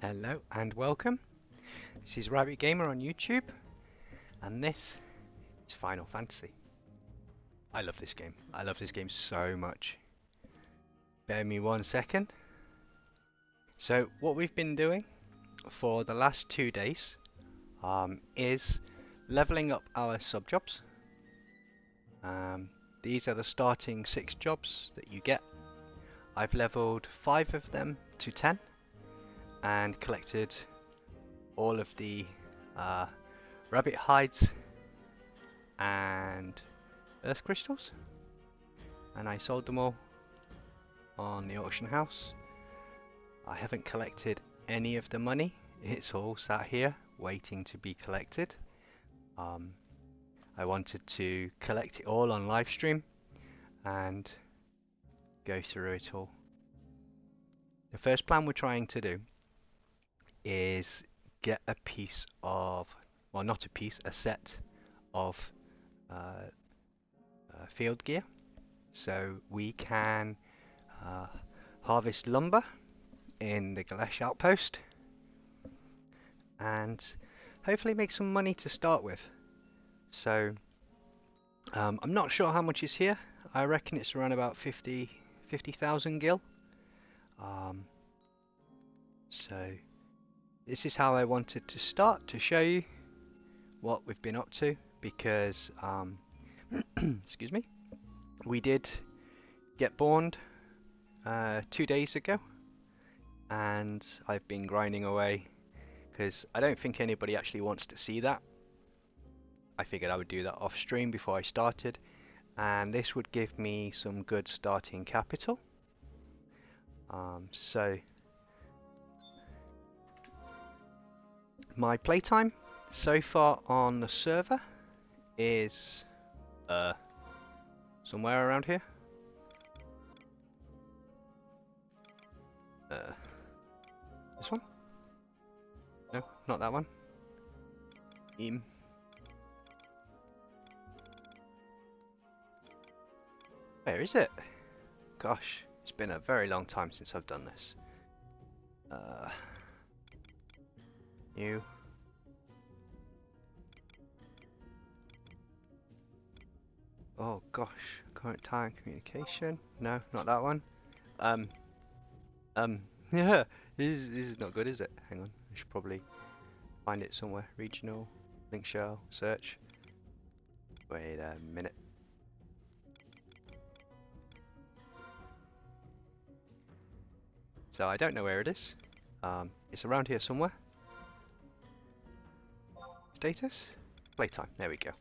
Hello and welcome. This is Rabbit Gamer on YouTube, and this is Final Fantasy. I love this game. I love this game so much. Bear me 1 second. So what we've been doing for the last 2 days is leveling up our sub-jobs. These are the starting 6 jobs that you get. I've leveled 5 of them to 10 and collected all of the rabbit hides and earth crystals, and I sold them all on the auction house. I haven't collected any of the money. It's all sat here waiting to be collected. I wanted to collect it all on live stream and go through it all. The first plan we're trying to do is get a piece of, well, not a piece, a set of field gear, so we can harvest lumber in the Galesh outpost and hopefully make some money to start with. So I'm not sure how much is here. I reckon it's around about 50,000 gil. So this is how I wanted to start, to show you what we've been up to, because excuse me, we did get borned 2 days ago, and I've been grinding away because I don't think anybody actually wants to see that. I figured I would do that off stream before I started, and this would give me some good starting capital. So my playtime so far on the server is somewhere around here. This one? No, not that one. Where is it? Gosh, it's been a very long time since I've done this. New. Oh gosh, current time communication. No, not that one. Yeah, this is not good, is it? Hang on, I should probably find it somewhere. Regional, link shell, search. Wait a minute. So I don't know where it is. It's around here somewhere. Status? Playtime, there we go.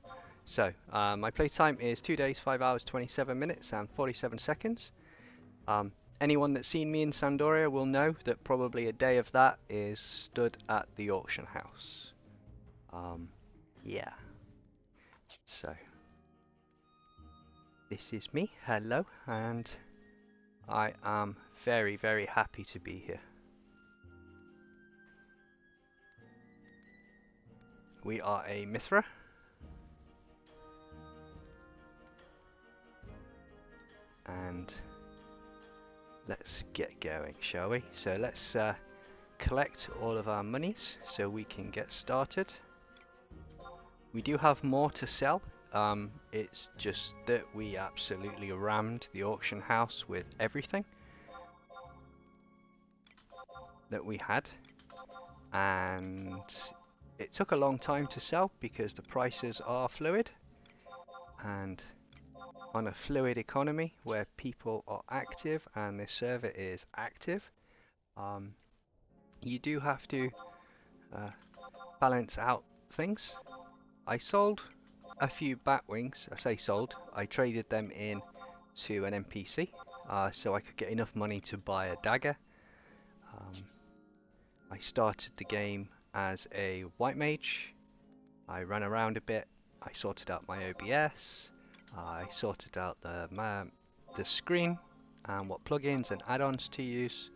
So, my playtime is 2 days, 5 hours, 27 minutes and 47 seconds. Anyone that's seen me in Sandoria will know that probably a day of that is stood at the auction house. Yeah. So, this is me, hello, and I am very, very happy to be here. We are a Mithra. And let's get going, shall we? So let's collect all of our monies so we can get started. We do have more to sell. It's just that we absolutely rammed the auction house with everything that we had, and it took a long time to sell because the prices are fluid, and on a fluid economy where people are active and the server is active, you do have to balance out things. I sold a few bat wings. I say sold, I traded them in to an NPC so I could get enough money to buy a dagger. I started the game as a white mage. I ran around a bit. I sorted out my OBS. I sorted out the screen and what plugins and add-ons to use.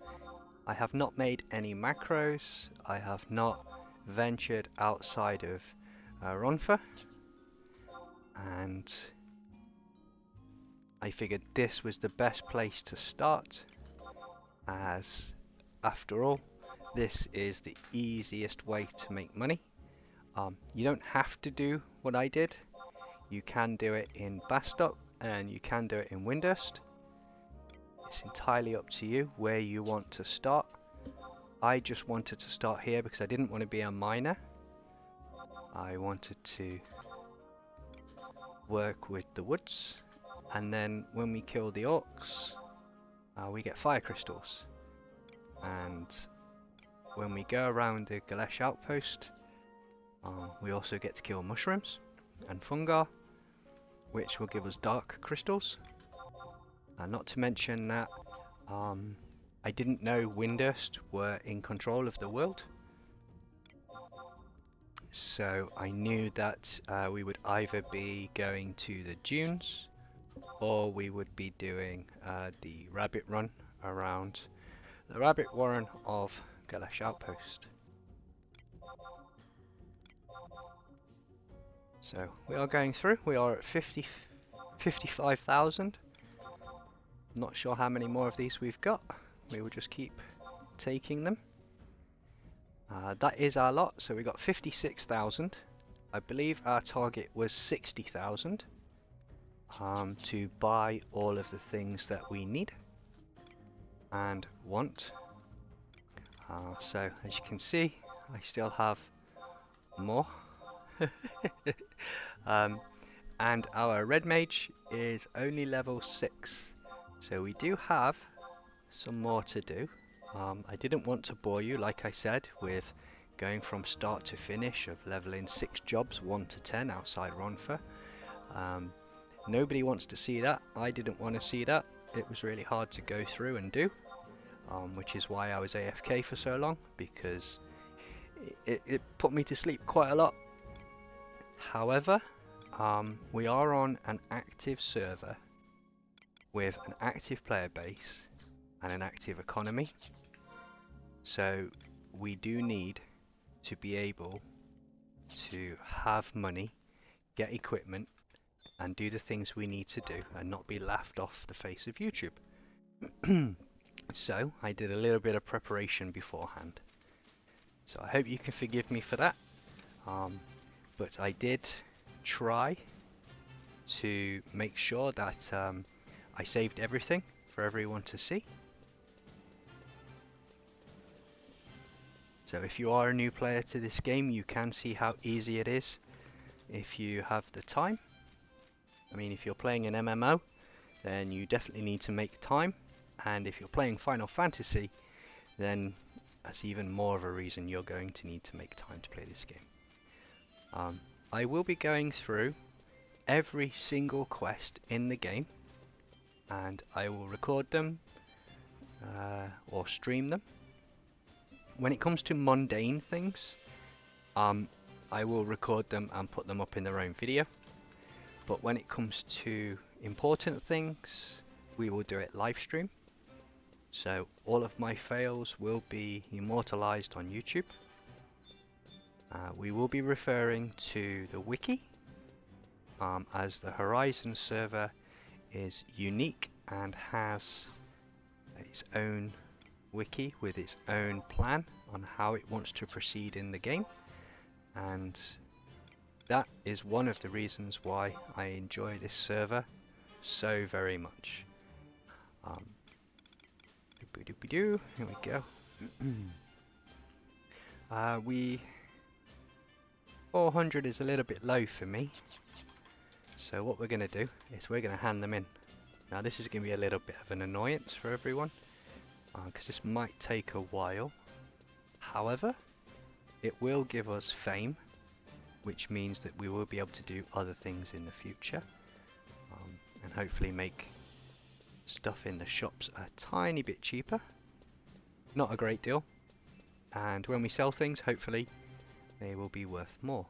I have not made any macros. I have not ventured outside of Ronfa, and I figured this was the best place to start, as after all this is the easiest way to make money. You don't have to do what I did. You can do it in Bastop and you can do it in Windurst. It's entirely up to you where you want to start. I just wanted to start here because I didn't want to be a miner. I wanted to work with the woods, and then when we kill the orcs, we get fire crystals. And when we go around the Galesh outpost, we also get to kill mushrooms and fungi, which will give us dark crystals. Not to mention that I didn't know Windurst were in control of the world, so I knew that we would either be going to the dunes or we would be doing the rabbit run around the rabbit warren of Galesh Outpost. So we are going through, we are at 55,000. Not sure how many more of these we've got. We will just keep taking them. That is our lot, so we got 56,000. I believe our target was 60,000 to buy all of the things that we need and want. So as you can see, I still have more. And our red mage is only level 6, so we do have some more to do. I didn't want to bore you, like I said, with going from start to finish of leveling 6 jobs 1 to 10 outside Ronfa. Nobody wants to see that. I didn't want to see that. It was really hard to go through and do, which is why I was AFK for so long, because it put me to sleep quite a lot. However, we are on an active server with an active player base and an active economy, so we do need to be able to have money, get equipment, and do the things we need to do and not be laughed off the face of YouTube. So I did a little bit of preparation beforehand, so I hope you can forgive me for that. But I did try to make sure that I saved everything for everyone to see. So if you are a new player to this game, you can see how easy it is if you have the time. I mean, if you're playing an MMO, then you definitely need to make time, and if you're playing Final Fantasy, then that's even more of a reason you're going to need to make time to play this game. I will be going through every single quest in the game, and I will record them or stream them. When it comes to mundane things, I will record them and put them up in their own video. But when it comes to important things, we will do it live stream. So all of my fails will be immortalized on YouTube. We will be referring to the wiki, as the Horizon server is unique and has its own wiki with its own plan on how it wants to proceed in the game, and that is one of the reasons why I enjoy this server so very much. Here we go. 400 is a little bit low for me, so what we're going to do is we're going to hand them in. Now this is going to be a little bit of an annoyance for everyone, because this might take a while. However, it will give us fame, which means that we will be able to do other things in the future, and hopefully make stuff in the shops a tiny bit cheaper. Not a great deal, and when we sell things, hopefully they will be worth more.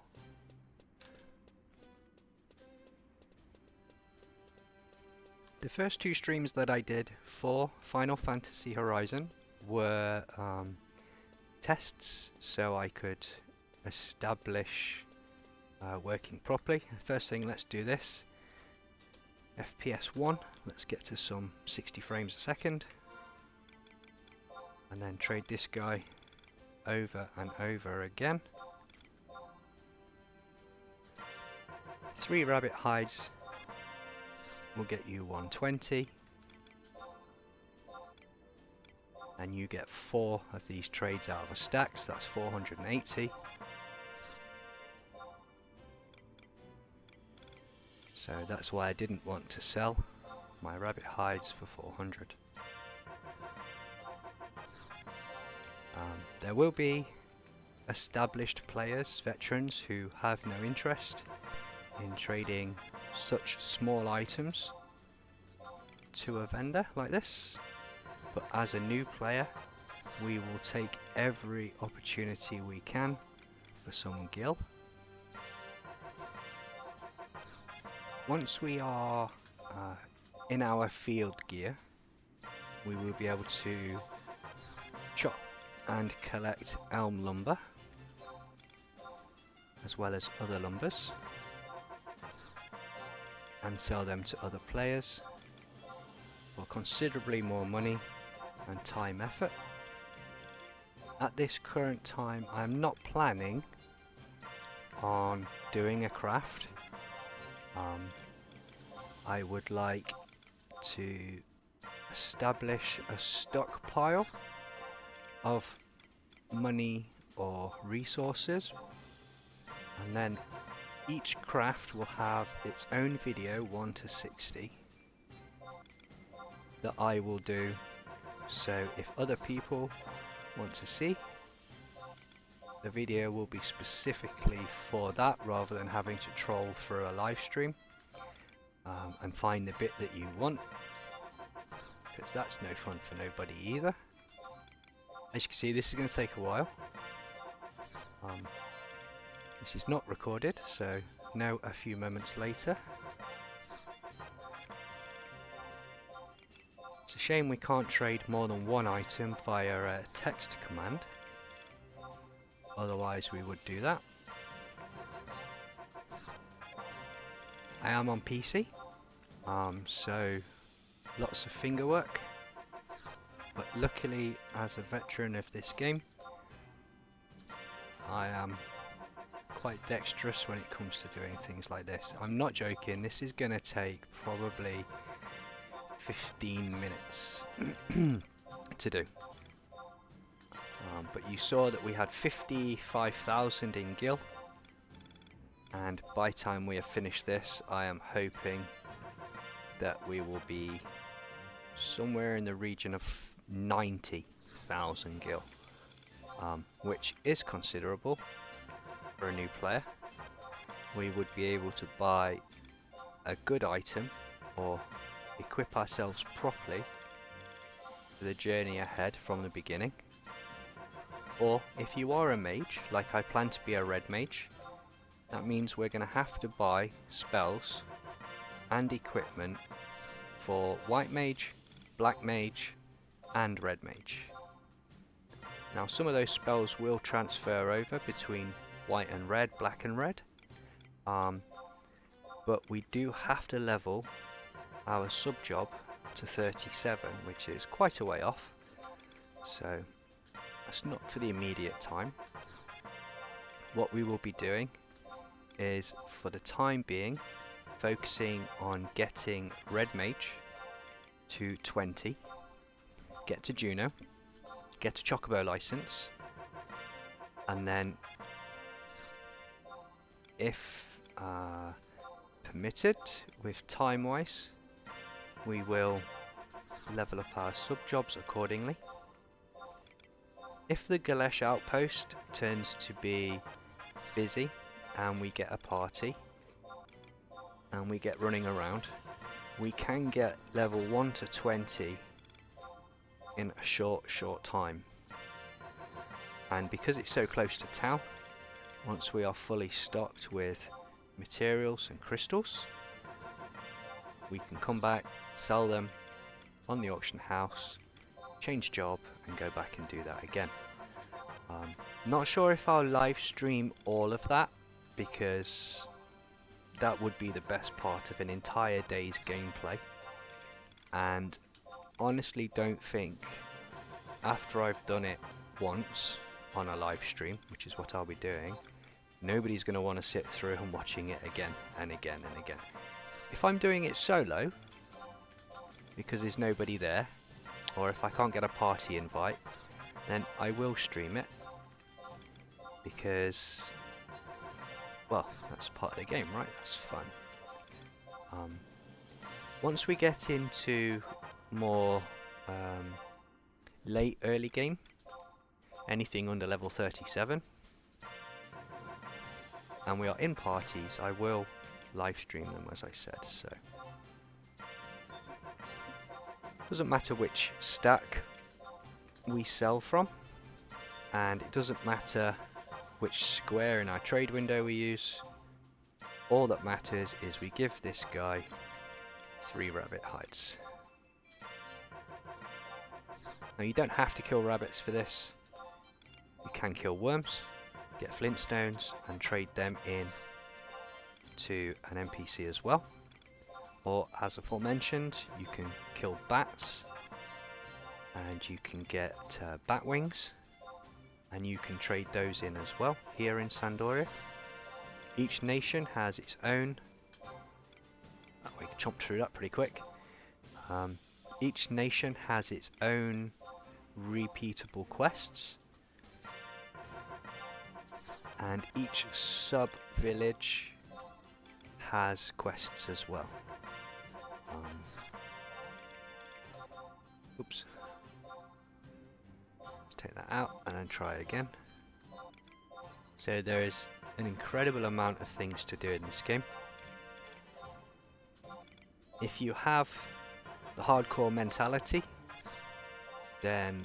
The first 2 streams that I did for Final Fantasy Horizon were tests, so I could establish working properly. First thing, let's do this. FPS 1, let's get to some 60 frames a second, and then trade this guy over and over again. 3 rabbit hides will get you 120, and you get 4 of these trades out of a stack, so that's 480. So that's why I didn't want to sell my rabbit hides for 400. There will be established players, veterans, who have no interest in trading such small items to a vendor like this, but as a new player we will take every opportunity we can for some gil. Once we are in our field gear, we will be able to chop and collect elm lumber as well as other lumbers and sell them to other players for considerably more money and time effort. At this current time I am not planning on doing a craft. I would like to establish a stockpile of money or resources, and then each craft will have its own video 1 to 60 that I will do, so if other people want to see, the video will be specifically for that rather than having to troll through a live stream and find the bit that you want, because that's no fun for nobody either. As you can see, this is going to take a while. This is not recorded, so now a few moments later. It's a shame we can't trade more than one item via a text command, otherwise we would do that. I am on PC, so lots of finger work, but luckily as a veteran of this game I am quite dexterous when it comes to doing things like this. I'm not joking, this is going to take probably 15 minutes to do. But you saw that we had 55,000 in gil, and by the time we have finished this I am hoping that we will be somewhere in the region of 90,000 gil, which is considerable for a new player. We would be able to buy a good item or equip ourselves properly for the journey ahead from the beginning. Or if you are a mage, like I plan to be a red mage, that means we're going to have to buy spells and equipment for white mage, black mage and red mage. Now some of those spells will transfer over between white and red, black and red, but we do have to level our sub job to 37, which is quite a way off, so that's not for the immediate time. What we will be doing is, for the time being, focusing on getting red mage to 20, get to Juno, get a Chocobo license, and then if permitted, with time wise, we will level up our sub jobs accordingly. If the Galesh outpost turns to be busy and we get a party and we get running around, we can get level 1 to 20 in a short time. And because it's so close to town, once we are fully stocked with materials and crystals, we can come back, sell them on the auction house, change job and go back and do that again. Not sure if I'll live stream all of that, because that would be the best part of an entire day's gameplay, and honestly don't think after I've done it once on a live stream, which is what I'll be doing, nobody's going to want to sit through and watching it again and again and again. If I'm doing it solo, because there's nobody there, or if I can't get a party invite, then I will stream it, because, well, that's part of the game, right? That's fun. Once we get into more late early game, anything under level 37, and we are in parties, I will live stream them, as I said. So doesn't matter which stack we sell from, and it doesn't matter which square in our trade window we use. All that matters is we give this guy 3 rabbit hides. Now you don't have to kill rabbits for this. You can kill worms, get flintstones and trade them in to an NPC as well. Or as aforementioned, you can kill bats and you can get bat wings, and you can trade those in as well here in Sandoria. Each nation has its own. Oh, we chomped through that pretty quick. Each nation has its own repeatable quests, and each sub-village has quests as well. Oops. Let's take that out and then try again. So there is an incredible amount of things to do in this game. If you have the hardcore mentality, then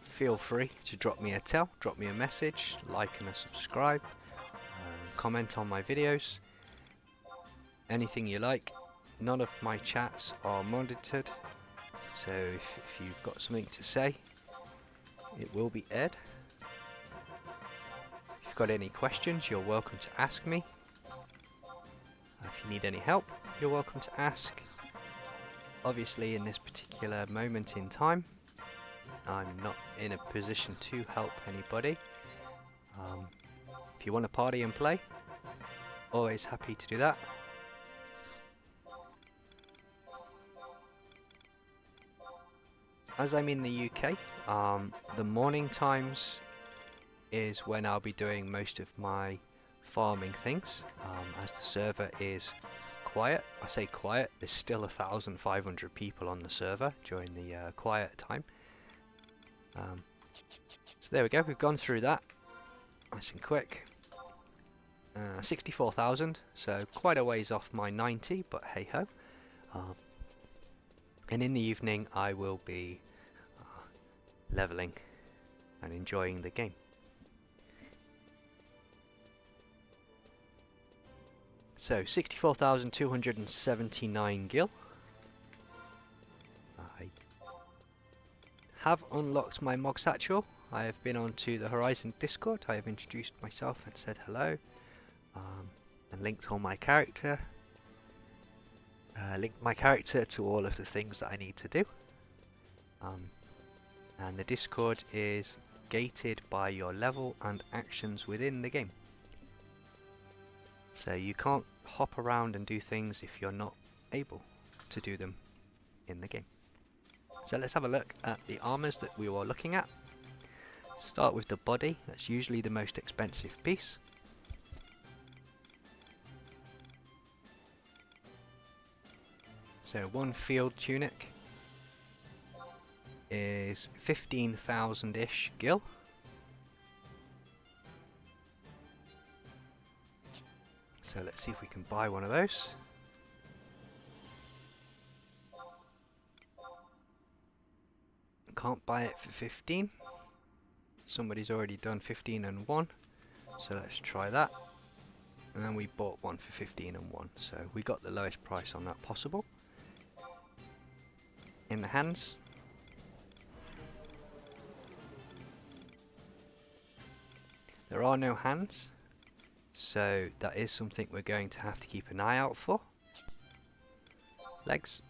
feel free to drop me a message, like and subscribe, comment on my videos, anything you like. None of my chats are monitored, so if you've got something to say, it will be aired. If you've got any questions, you're welcome to ask me. If you need any help, you're welcome to ask. Obviously, in this particular moment in time, I'm not in a position to help anybody. If you want to party and play, always happy to do that. As I'm in the UK, the morning times is when I'll be doing most of my farming things, as the server is quiet. I say quiet, there's still 1,500 people on the server during the quiet time. So there we go, we've gone through that nice and quick. 64,000, so quite a ways off my 90, but hey ho. And in the evening I will be leveling and enjoying the game. So 64,279 gil. I have unlocked my Mog Satchel. I have been onto the Horizon Discord. I have introduced myself and said hello, and linked on my character. Linked my character to all of the things that I need to do. And the Discord is gated by your level and actions within the game. So you can't hop around and do things if you're not able to do them in the game. So let's have a look at the armors that we were looking at. Start with the body, that's usually the most expensive piece. So one field tunic is 15,000-ish gil. So let's see if we can buy one of those. Can't buy it for 15. Somebody's already done 15 and 1. So let's try that. And then we bought one for 15 and 1. So we got the lowest price on that possible. In the hands. There are no hands, so that is something we're going to have to keep an eye out for. Legs.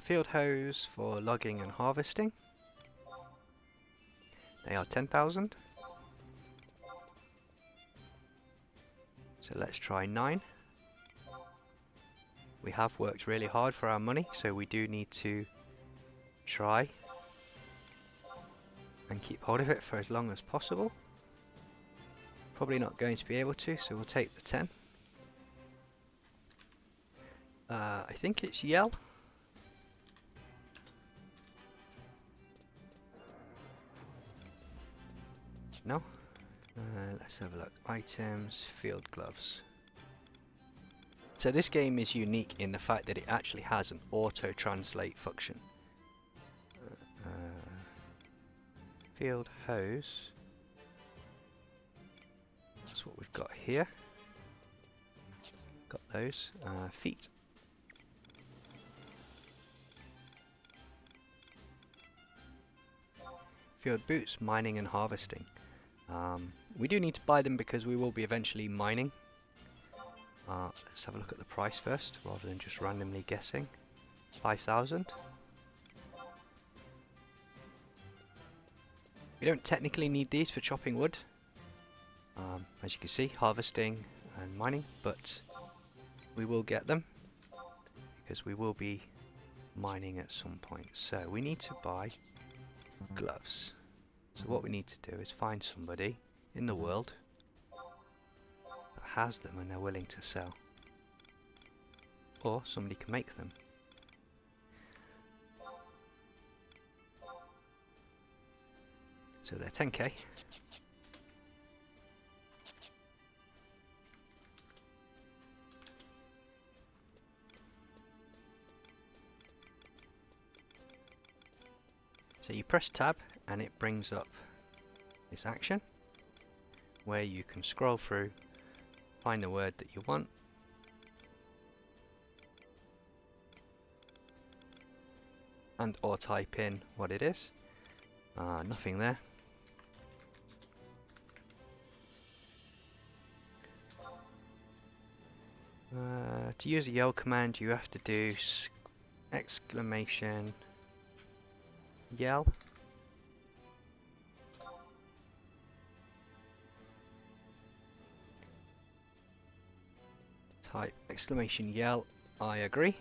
Field hose for logging and harvesting. They are 10,000. So let's try 9. We have worked really hard for our money, so we do need to try and keep hold of it for as long as possible. Probably not going to be able to, so we'll take the 10. I think it's yell. No? Let's have a look. Items, field gloves. So this game is unique in the fact that it actually has an auto-translate function. Field hose. That's what we've got here. Got those. Feet. Field boots, mining and harvesting. We do need to buy them because we will be eventually mining. Let's have a look at the price first, rather than just randomly guessing. 5,000. We don't technically need these for chopping wood. As you can see, harvesting and mining, but we will get them because we will be mining at some point. So we need to buy gloves. So what we need to do is find somebody in the world that has them and they're willing to sell. Or somebody can make them. So they're 10k. So you press tab and it brings up this action where you can scroll through, find the word that you want, and or type in what it is. Nothing there. To use a yell command you have to do exclamation yell. Type exclamation yell, I agree.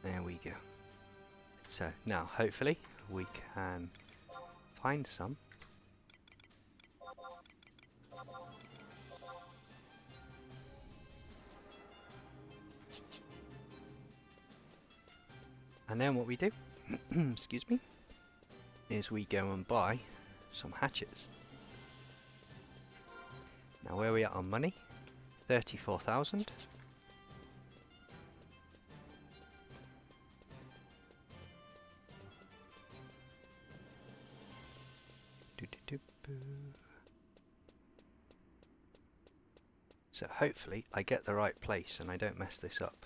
There we go. So now hopefully we can find some. And then what we do, excuse me, is we go and buy some hatchets. Now where are we at on money? 34,000. So hopefully I get the right place and I don't mess this up.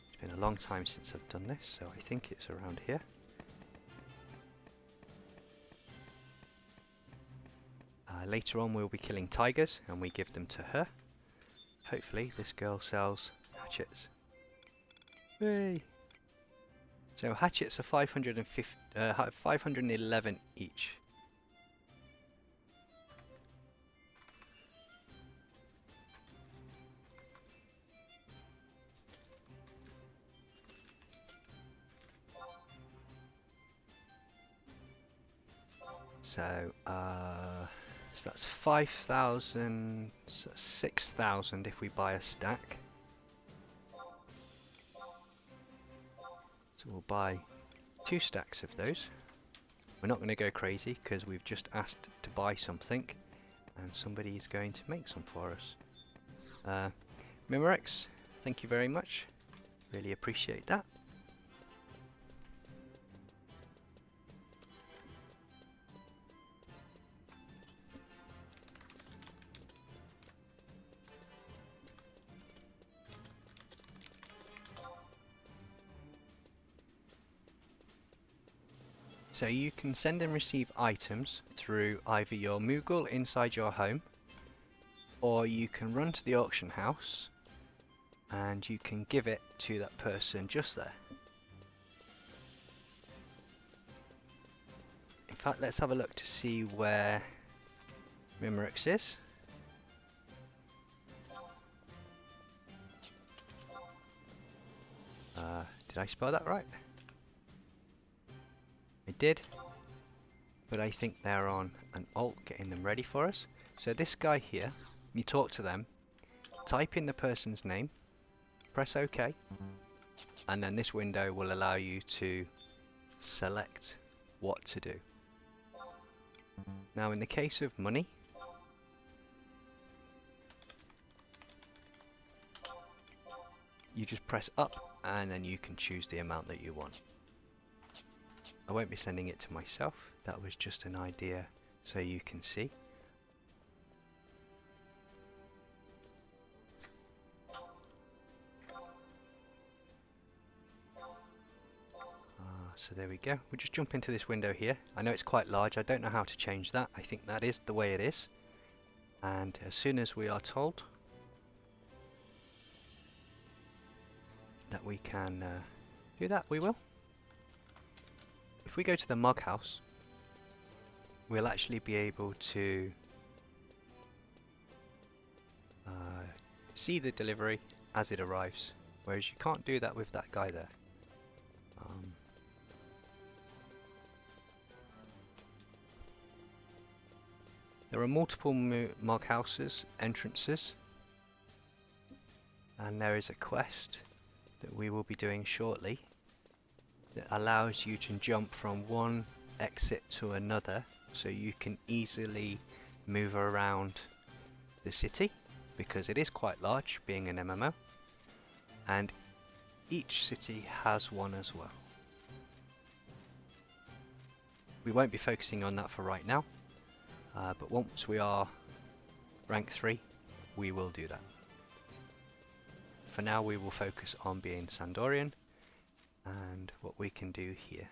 It's been a long time since I've done this, so I think it's around here. Later on we'll be killing tigers and we give them to her. Hopefully this girl sells hatchets. Yay! So hatchets are 511 each. So that's 5,000, so 6,000 if we buy a stack. So we'll buy 2 stacks of those. We're not going to go crazy because we've just asked to buy something and somebody's going to make some for us. Memorex, thank you very much. Really appreciate that. So you can send and receive items through either your Moogle inside your home, or you can run to the auction house and you can give it to that person just there. In fact, let's have a look to see where Mimrix is. Did I spell that right? I did, but I think they're on an alt getting them ready for us. So this guy here, you talk to them, type in the person's name, press OK, and then this window will allow you to select what to do. Now in the case of money, you just press up and then you can choose the amount that you want. I won't be sending it to myself, that was just an idea so you can see. So there we go, we'll just jump into this window here. I know it's quite large, I don't know how to change that, I think that is the way it is. And as soon as we are told that we can do that, we will. If we go to the mug house, we'll actually be able to see the delivery as it arrives, whereas you can't do that with that guy there. There are multiple mug houses, entrances, and there is a quest that we will be doing shortly that allows you to jump from one exit to another, so you can easily move around the city because it is quite large, being an MMO, and each city has one as well. We won't be focusing on that for right now, but once we are rank 3 we will do that. For now we will focus on being Sandorian and what we can do here.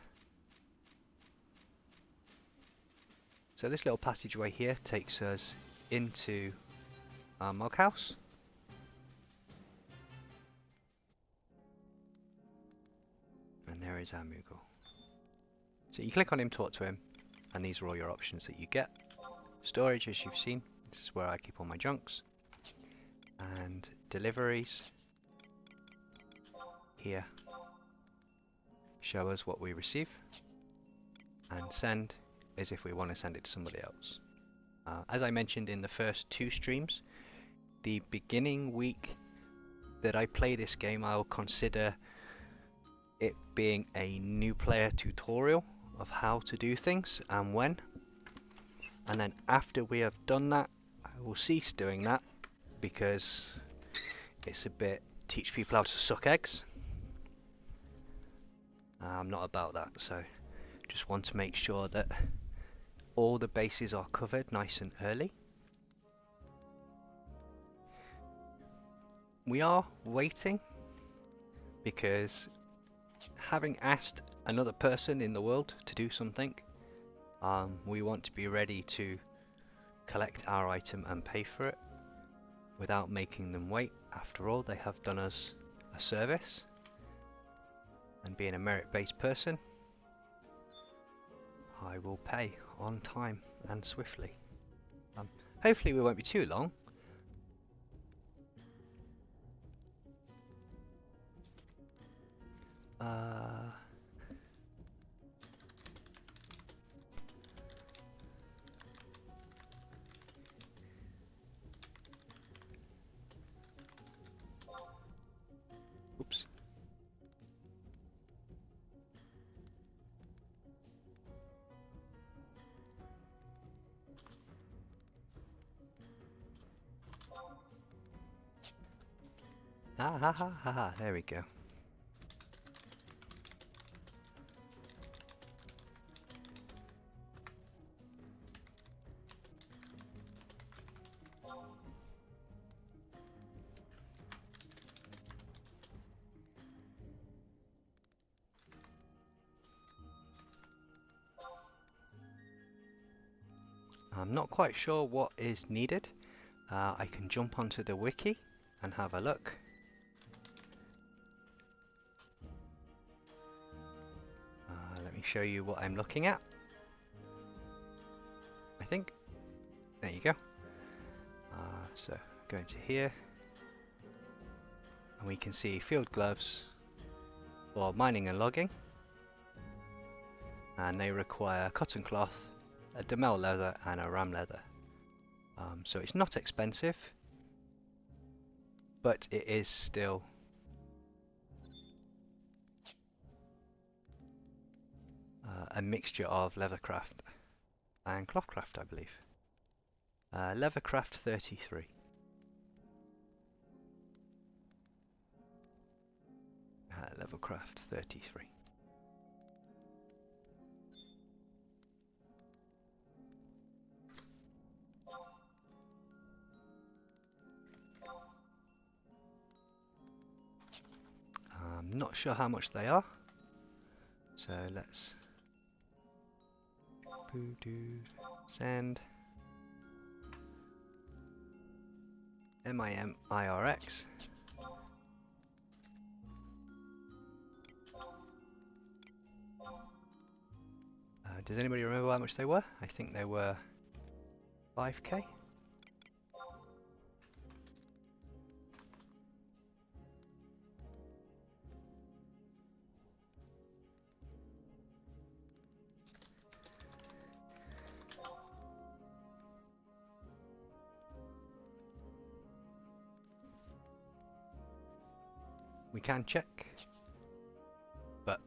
So this little passageway here takes us into our mug house. And there is our Moogle. So you click on him, talk to him, and these are all your options that you get. Storage, as you've seen, this is where I keep all my junks. And deliveries here show us what we receive, and send is if we want to send it to somebody else. As I mentioned in the first 2 streams, the beginning week that I play this game, I will consider it being a new player tutorial of how to do things and when, and then after we have done that I will cease doing that because it's a bit teach people how to suck eggs. I'm not about that, so just want to make sure that all the bases are covered nice and early. We are waiting because, having asked another person in the world to do something, we want to be ready to collect our item and pay for it without making them wait. After all, they have done us a service, and being a merit-based person, I will pay on time and swiftly. Hopefully we won't be too long. Oops. Ah ha ha ha ha, there we go. I'm not quite sure what is needed. I can jump onto the wiki and have a look. Let me show you what I'm looking at. I think. There you go. So go into here, and we can see field gloves for mining and logging, and they require cotton cloth, a Demel leather, and a ram leather. So it's not expensive, but it is still a mixture of leathercraft and clothcraft, I believe. Leathercraft 33. Leathercraft 33. I'm not sure how much they are, so let's send MIMIRX. Does anybody remember how much they were? I think they were 5k. We can check, but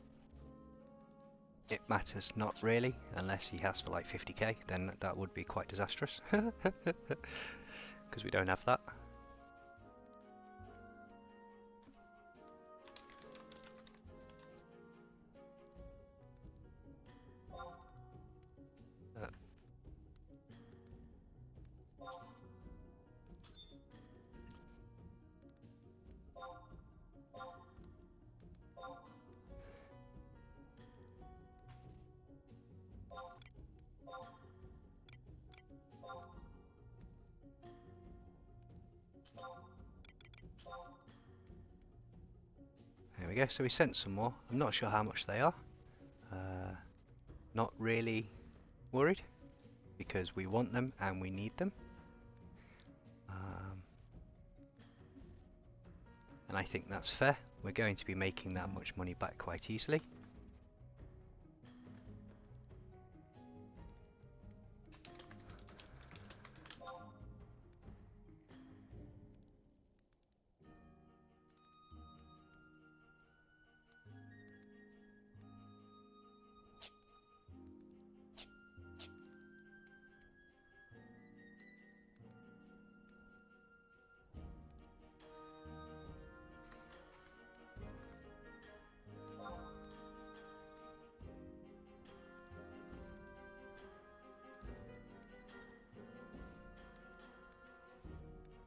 it matters not really, unless he has for like 50k, then that would be quite disastrous, because we don't have that. There we go, so we sent some more. I'm not sure how much they are. Not really worried, because we want them and we need them. And I think that's fair. We're going to be making that much money back quite easily.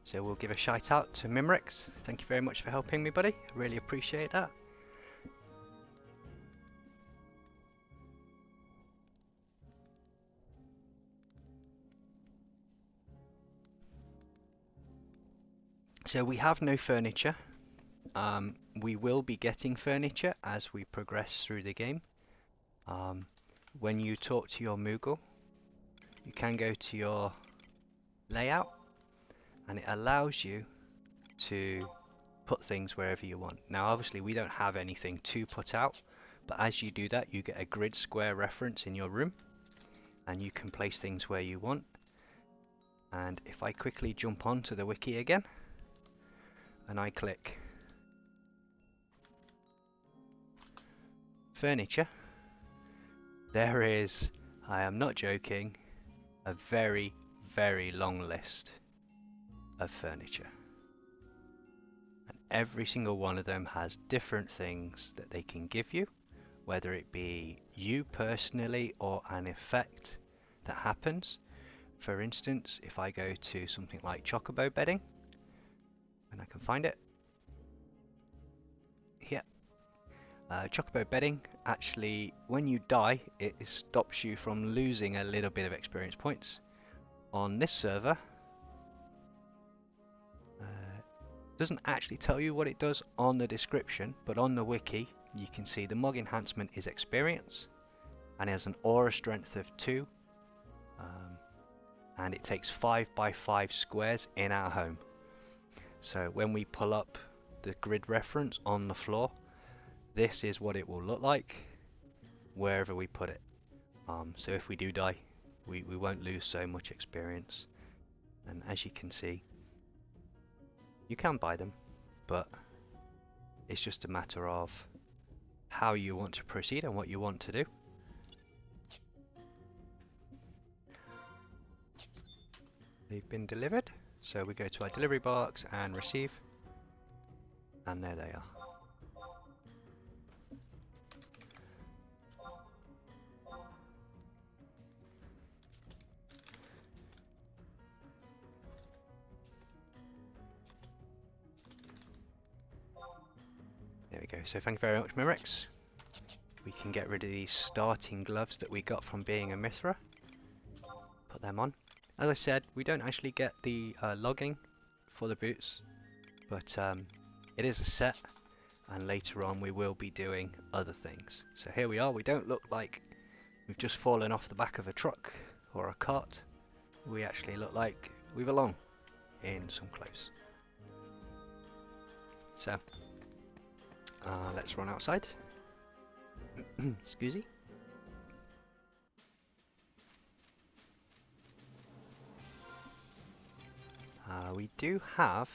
So we'll give a shout out to Mimrix. Thank you very much for helping me, buddy. Really appreciate that. So we have no furniture. We will be getting furniture as we progress through the game. When you talk to your Moogle, you can go to your layout, and it allows you to put things wherever you want. Now obviously we don't have anything to put out, but as you do that you get a grid square reference in your room, and you can place things where you want. And if I quickly jump onto the wiki again, and I click furniture, there is, I am not joking, a very, very long list of furniture. And every single one of them has different things that they can give you, whether it be you personally or an effect that happens. For instance, if I go to something like chocobo bedding, and I can find it here. Chocobo bedding, actually when you die it stops you from losing a little bit of experience points. on this server, doesn't actually tell you what it does on the description, but on the wiki you can see the Mog enhancement is experience and has an aura strength of 2, and it takes 5x5 squares in our home. So when we pull up the grid reference on the floor, this is what it will look like wherever we put it. So if we do die, we won't lose so much experience. And as you can see, you can buy them, but it's just a matter of how you want to proceed and what you want to do. They've been delivered, so we go to our delivery box and receive, and there they are. There we go. So thank you very much, Mirex. We can get rid of these starting gloves that we got from being a Mithra. Put them on. As I said, we don't actually get the logging for the boots, but it is a set, and later on we will be doing other things. So here we are. We don't look like we've just fallen off the back of a truck or a cart. We actually look like we belong in some clothes. So let's run outside. Excuse me. We do have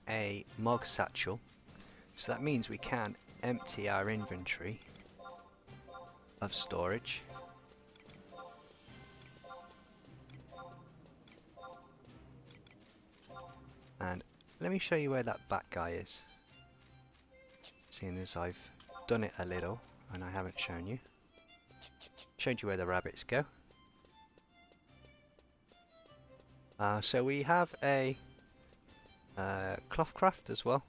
a Mog satchel, so that means we can empty our inventory of storage. And let me show you where that bat guy is, seeing as I've done it a little and I haven't shown you. Showed you where the rabbits go. So we have a cloth craft as well.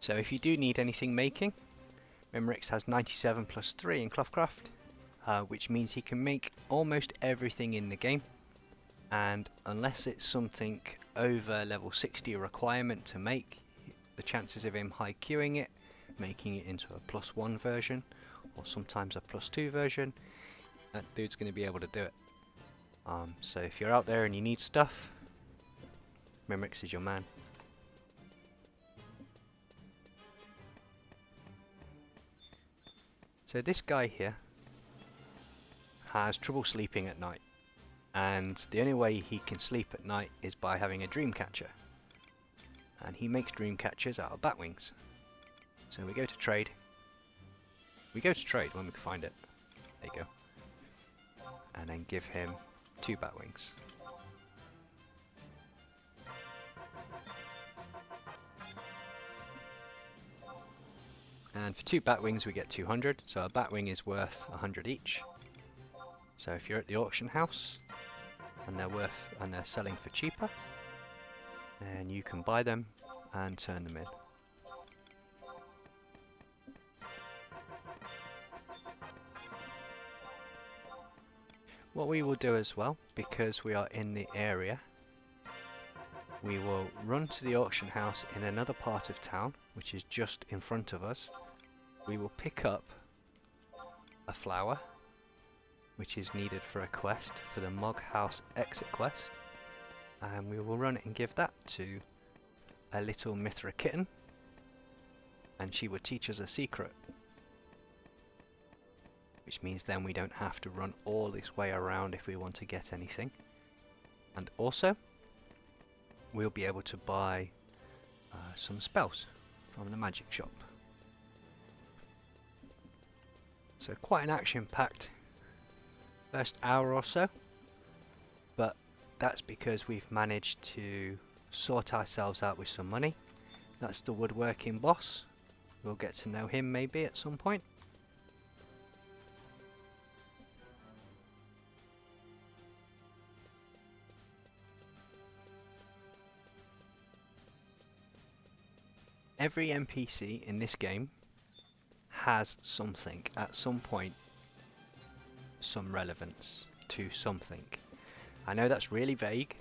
So if you do need anything making, Mimrix has 97 plus 3 in Clothcraft, which means he can make almost everything in the game, and unless it's something over level 60 requirement to make, the chances of him high queuing it, making it into a +1 version, or sometimes a +2 version, that dude's going to be able to do it. So if you're out there and you need stuff, Mimrix is your man. So this guy here has trouble sleeping at night, and the only way he can sleep at night is by having a dream catcher, and he makes dream catchers out of bat wings. So we go to trade. We go to trade when we can find it. There you go. And then give him 2 bat wings. And for 2 bat wings we get 200, so a bat wing is worth 100 each. So if you're at the auction house and they're selling for cheaper, then you can buy them and turn them in. What we will do as well, because we are in the area, we will run to the auction house in another part of town, which is just in front of us. We will pick up a flower, which is needed for a quest, for the Mog House exit quest, and we will run it and give that to a little Mithra kitten, and she will teach us a secret, which means then we don't have to run all this way around if we want to get anything. And also we'll be able to buy some spells from the magic shop. So quite an action-packed first hour or so, but that's because we've managed to sort ourselves out with some money. That's the woodworking boss. We'll get to know him maybe at some point. Every NPC in this game has something at some point, some relevance to something. I know that's really vague,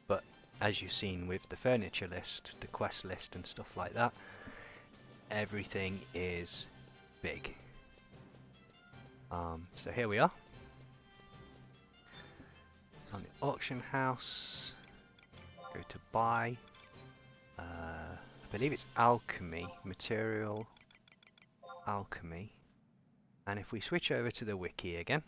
but as you've seen with the furniture list, the quest list and stuff like that, everything is big. So here we are on the auction house. Go to buy. I believe it's alchemy, material alchemy. And if we switch over to the wiki again,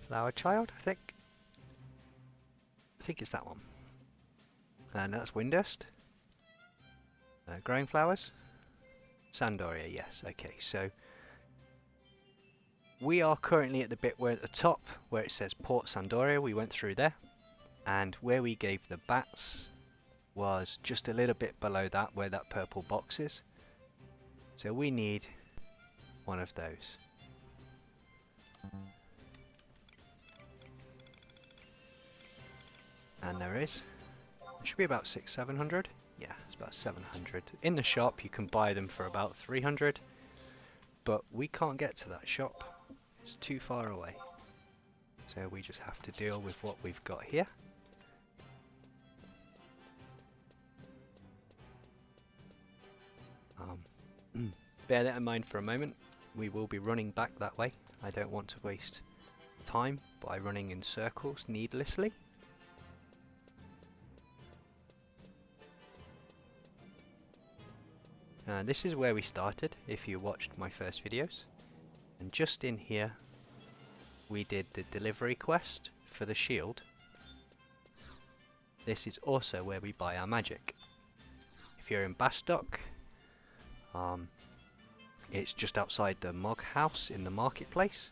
Flower Child, I think it's that one. And that's Windust. Growing flowers. Sandoria, yes. Okay, so we are currently at the bit where at the top where it says Port Sandoria. We went through there, and where we gave the bats was just a little bit below that, where that purple box is. So we need one of those. And there is. It should be about 600-700. Yeah, it's about 700. In the shop you can buy them for about 300, but we can't get to that shop. It's too far away. So we just have to deal with what we've got here. Bear that in mind for a moment. We will be running back that way. I don't want to waste time by running in circles needlessly. This is where we started, if you watched my first videos. And just in here, we did the delivery quest for the shield. This is also where we buy our magic. If you're in Bastock, it's just outside the Mog House in the marketplace.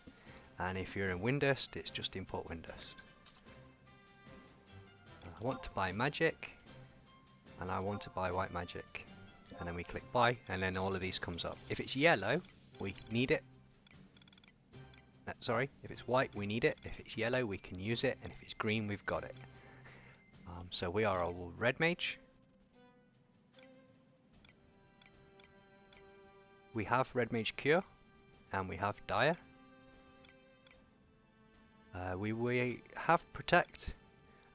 And if you're in Windust, it's just in Port Windust. I want to buy magic, and I want to buy white magic. And then we click buy, and then all of these comes up. If it's yellow, we need it. Sorry, if it's white, we need it. If it's yellow, we can use it. And if it's green, we've got it. So we are a red mage. We have red mage cure, and we have dire. We have protect,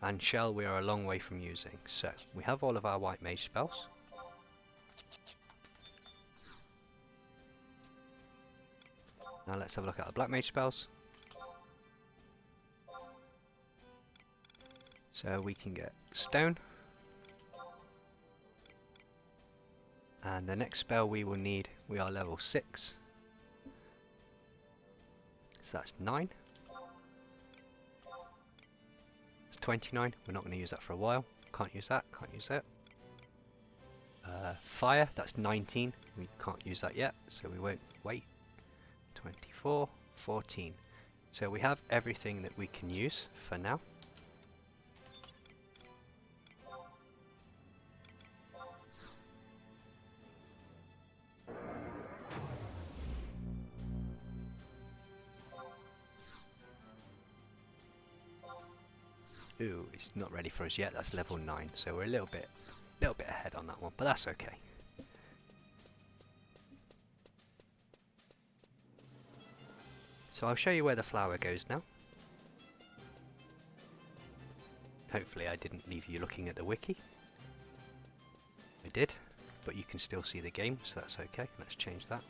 and shell we are a long way from using. So we have all of our white mage spells. Now let's have a look at our black mage spells. So we can get stone. And the next spell we will need, we are level 6. So that's 9. It's 29, we're not going to use that for a while. Can't use that, can't use that. Fire, that's 19, we can't use that yet, so we won't wait. 24, 14. So we have everything that we can use for now. Ooh, it's not ready for us yet, that's level 9, so we're a little bit ahead on that one, but that's okay. So I'll show you where the flower goes now. Hopefully I didn't leave you looking at the wiki. I did, but you can still see the game, so that's okay. Let's change that.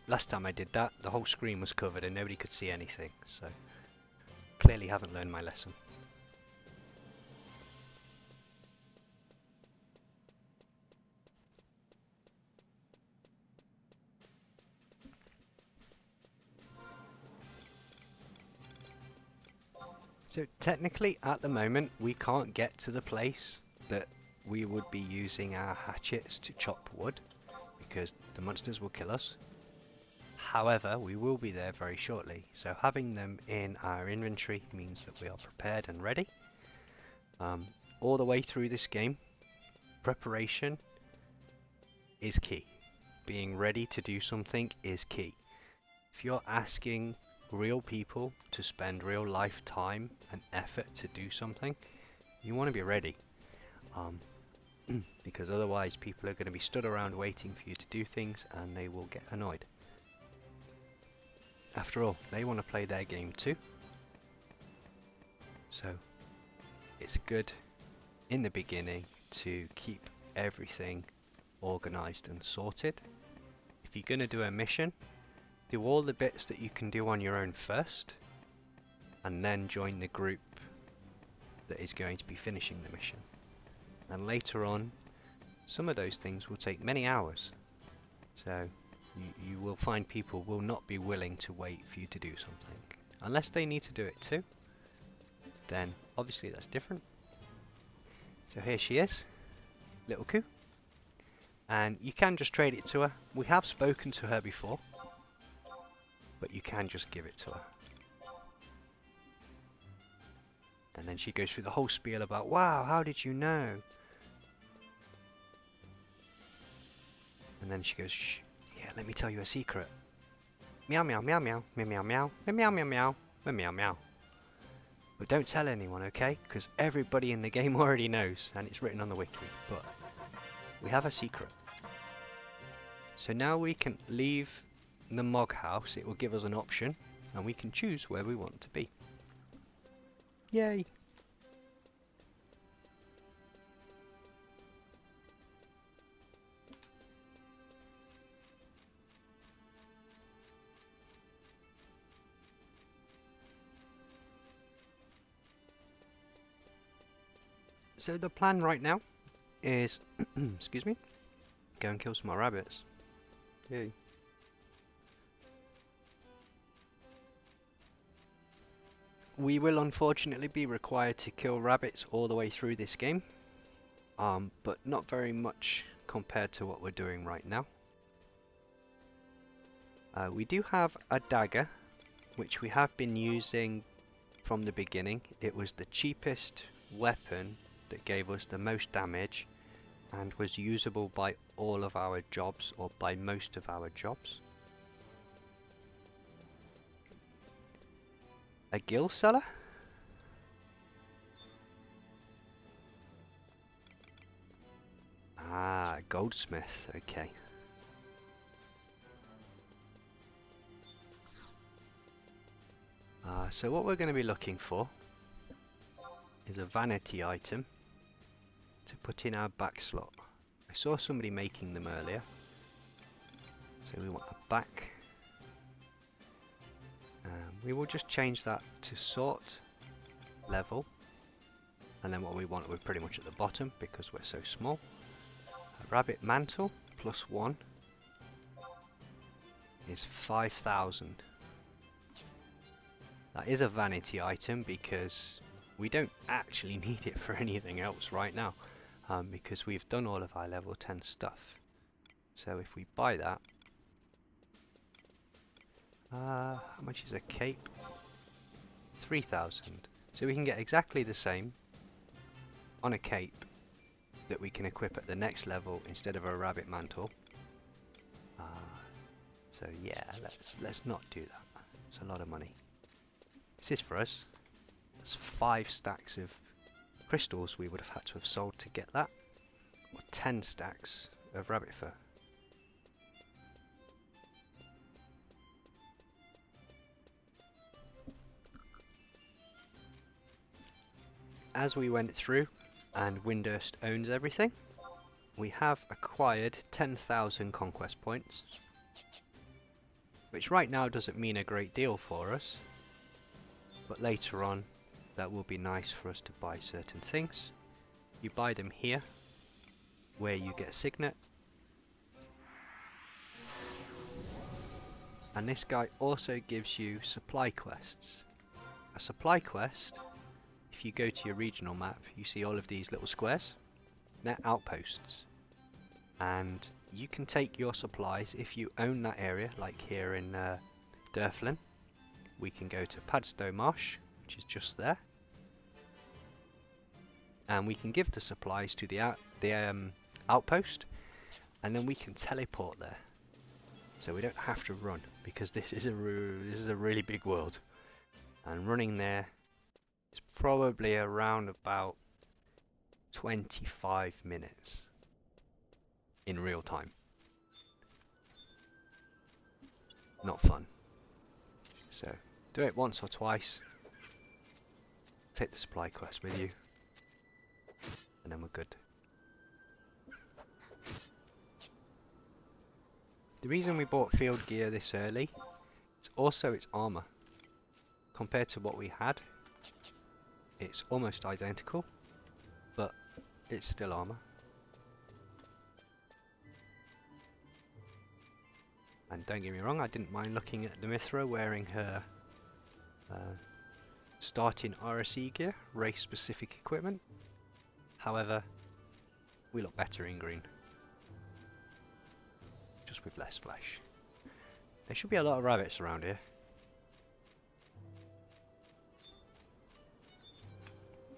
Last time I did that, the whole screen was covered and nobody could see anything, so clearly haven't learned my lesson. So technically at the moment we can't get to the place that we would be using our hatchets to chop wood because the monsters will kill us. However, we will be there very shortly, so having them in our inventory means that we are prepared and ready. All the way through this game, preparation is key. Being ready to do something is key. If you're asking real people to spend real life time and effort to do something, you want to be ready. Because otherwise people are going to be stood around waiting for you to do things and they will get annoyed. After all, they want to play their game too. So it's good in the beginning to keep everything organized and sorted. If you're going to do a mission, do all the bits that you can do on your own first, and then join the group that is going to be finishing the mission. And later on, some of those things will take many hours. So you will find people will not be willing to wait for you to do something. Unless they need to do it too, then obviously that's different. So here she is, little Coo. And you can just trade it to her. We have spoken to her before, but you can just give it to her. And then she goes through the whole spiel about, wow, how did you know? And then she goes, shh, yeah, let me tell you a secret. Meow, meow, meow, meow, meow, meow, meow, meow, meow, meow, meow, meow, meow. But don't tell anyone, okay? Because everybody in the game already knows, and it's written on the wiki. But we have a secret. So now we can leave the Mog House. It will give us an option, and we can choose where we want to be. Yay! So the plan right now is, excuse me, go and kill some more rabbits. Yay. We will unfortunately be required to kill rabbits all the way through this game, but not very much compared to what we're doing right now. We do have a dagger, which we have been using from the beginning. It was the cheapest weapon that gave us the most damage and was usable by all of our jobs, or by most of our jobs. A gill seller? Ah, goldsmith, okay. So what we're going to be looking for is a vanity item to put in our back slot. I saw somebody making them earlier, so we want a back. We will just change that to sort level, and then what we want, we're pretty much at the bottom because we're so small. A rabbit mantle +1 is 5,000. That is a vanity item because we don't actually need it for anything else right now, because we've done all of our level 10 stuff. So if we buy that, how much is a cape? 3,000. So we can get exactly the same on a cape that we can equip at the next level instead of a rabbit mantle. So yeah, let's not do that. It's a lot of money. This is for us. That's 5 stacks of crystals we would have had to have sold to get that, or 10 stacks of rabbit fur. As we went through, and Windurst owns everything, we have acquired 10,000 conquest points, which right now doesn't mean a great deal for us, but later on that will be nice for us to buy certain things. You buy them here, where you get a signet, and this guy also gives you supply quests. A supply quest, if you go to your regional map, you see all of these little squares. They're outposts, and you can take your supplies if you own that area, like here in Durflin. We can go to Padstow Marsh, which is just there, and we can give the supplies to the outpost, and then we can teleport there. So we don't have to run, because this is a really big world, and running there is probably around about 25 minutes in real time. Not fun. So do it once or twice. Take the supply quest with you, and then we're good. The reason we bought field gear this early is also its armor. Compared to what we had, it's almost identical, but it's still armor. And don't get me wrong, I didn't mind looking at the Mithra wearing her starting RSE gear, race specific equipment. However, we look better in green, just with less flesh. There should be a lot of rabbits around here.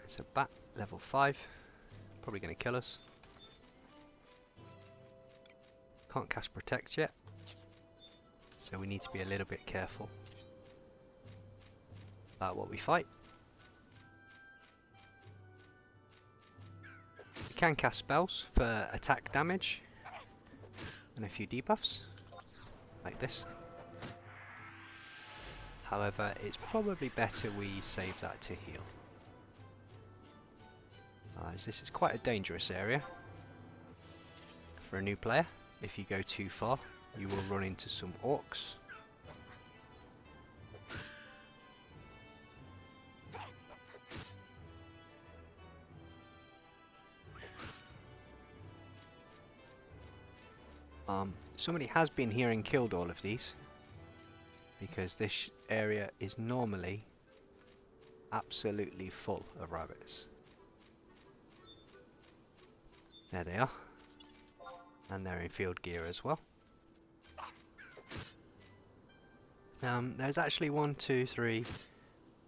It's a bat, level 5, probably going to kill us. Can't cast protect yet, so we need to be a little bit careful about what we fight. We can cast spells for attack damage and a few debuffs, like this. However, it's probably better we save that to heal, as this is quite a dangerous area for a new player. If you go too far, you will run into some orcs. Somebody has been here and killed all of these, because this area is normally absolutely full of rabbits. There they are, and they're in field gear as well. There's actually 1, 2, 3,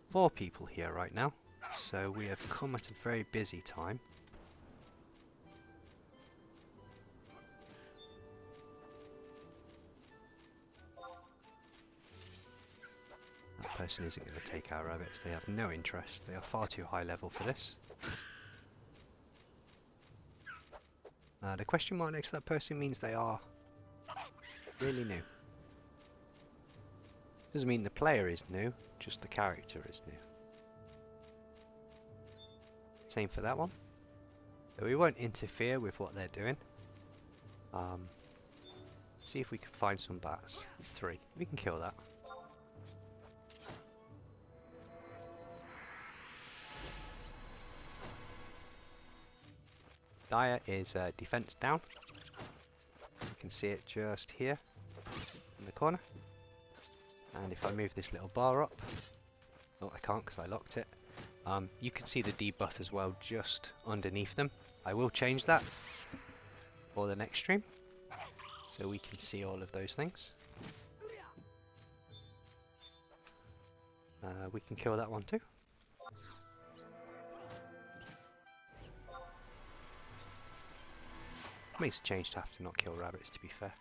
4 people here right now, so we have come at a very busy time. That person isn't going to take our rabbits, they have no interest, they are far too high level for this. The question mark next to that person means they are really new. Doesn't mean the player is new, just the character is new. Same for that one. So we won't interfere with what they're doing. See if we can find some bats. 3. We can kill that. Dire is defense down. You can see it just here in the corner. And if I move this little bar up, oh, I can't because I locked it. You can see the debuff as well just underneath them. I will change that for the next stream, so we can see all of those things. We can kill that one too. Makes a change to have to not kill rabbits, to be fair.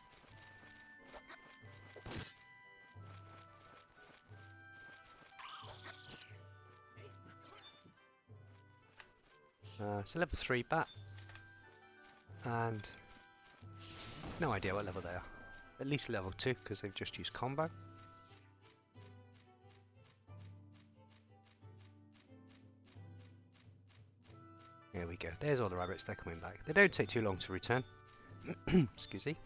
It's a level 3 bat, and no idea what level they are. At least level 2, because they've just used combo. There we go, there's all the rabbits, they're coming back. They don't take too long to return. Excuse me.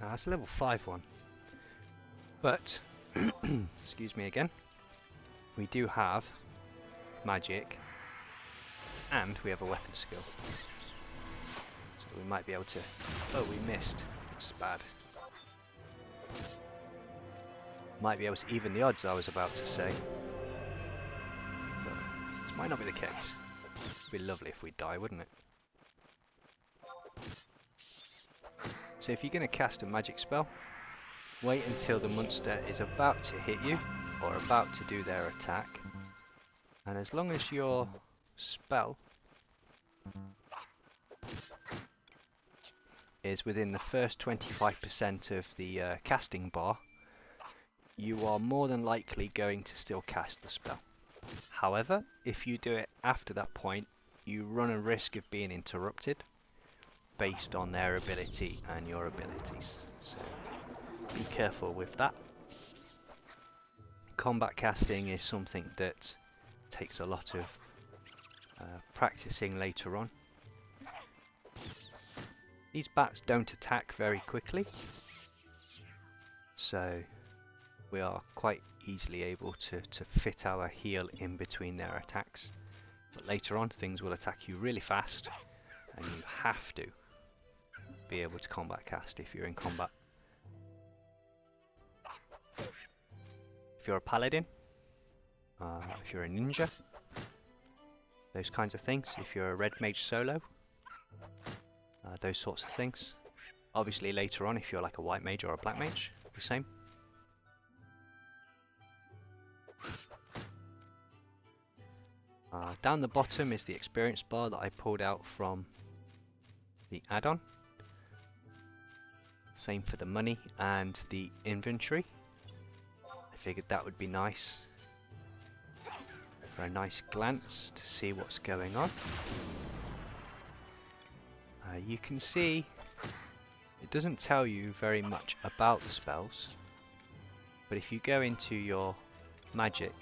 That's a level 5 one. But, excuse me again, we do have magic, and we have a weapon skill. So we might be able to... Oh, we missed. That's bad. Might be able to even the odds, I was about to say. But this might not be the case. It'd be lovely if we die, wouldn't it? So if you're going to cast a magic spell, wait until the monster is about to hit you, or about to do their attack, And as long as your spell is within the first 25% of the casting bar, you are more than likely going to still cast the spell. However, if you do it after that point, you run a risk of being interrupted based on their ability and your abilities. So be careful with that. Combat casting is something that takes a lot of practicing later on. These bats don't attack very quickly, so we are quite easily able to fit our heal in between their attacks. But later on things will attack you really fast, and you have to be able to combat cast if you're in combat. If you're a paladin, if you're a ninja, those kinds of things. If you're a red mage solo, those sorts of things. Obviously later on, if you're like a white mage or a black mage, the same. Down the bottom is the experience bar that I pulled out from the add-on. Same for the money and the inventory. I figured that would be nice for a nice glance to see what's going on. You can see it doesn't tell you very much about the spells, but if you go into your magic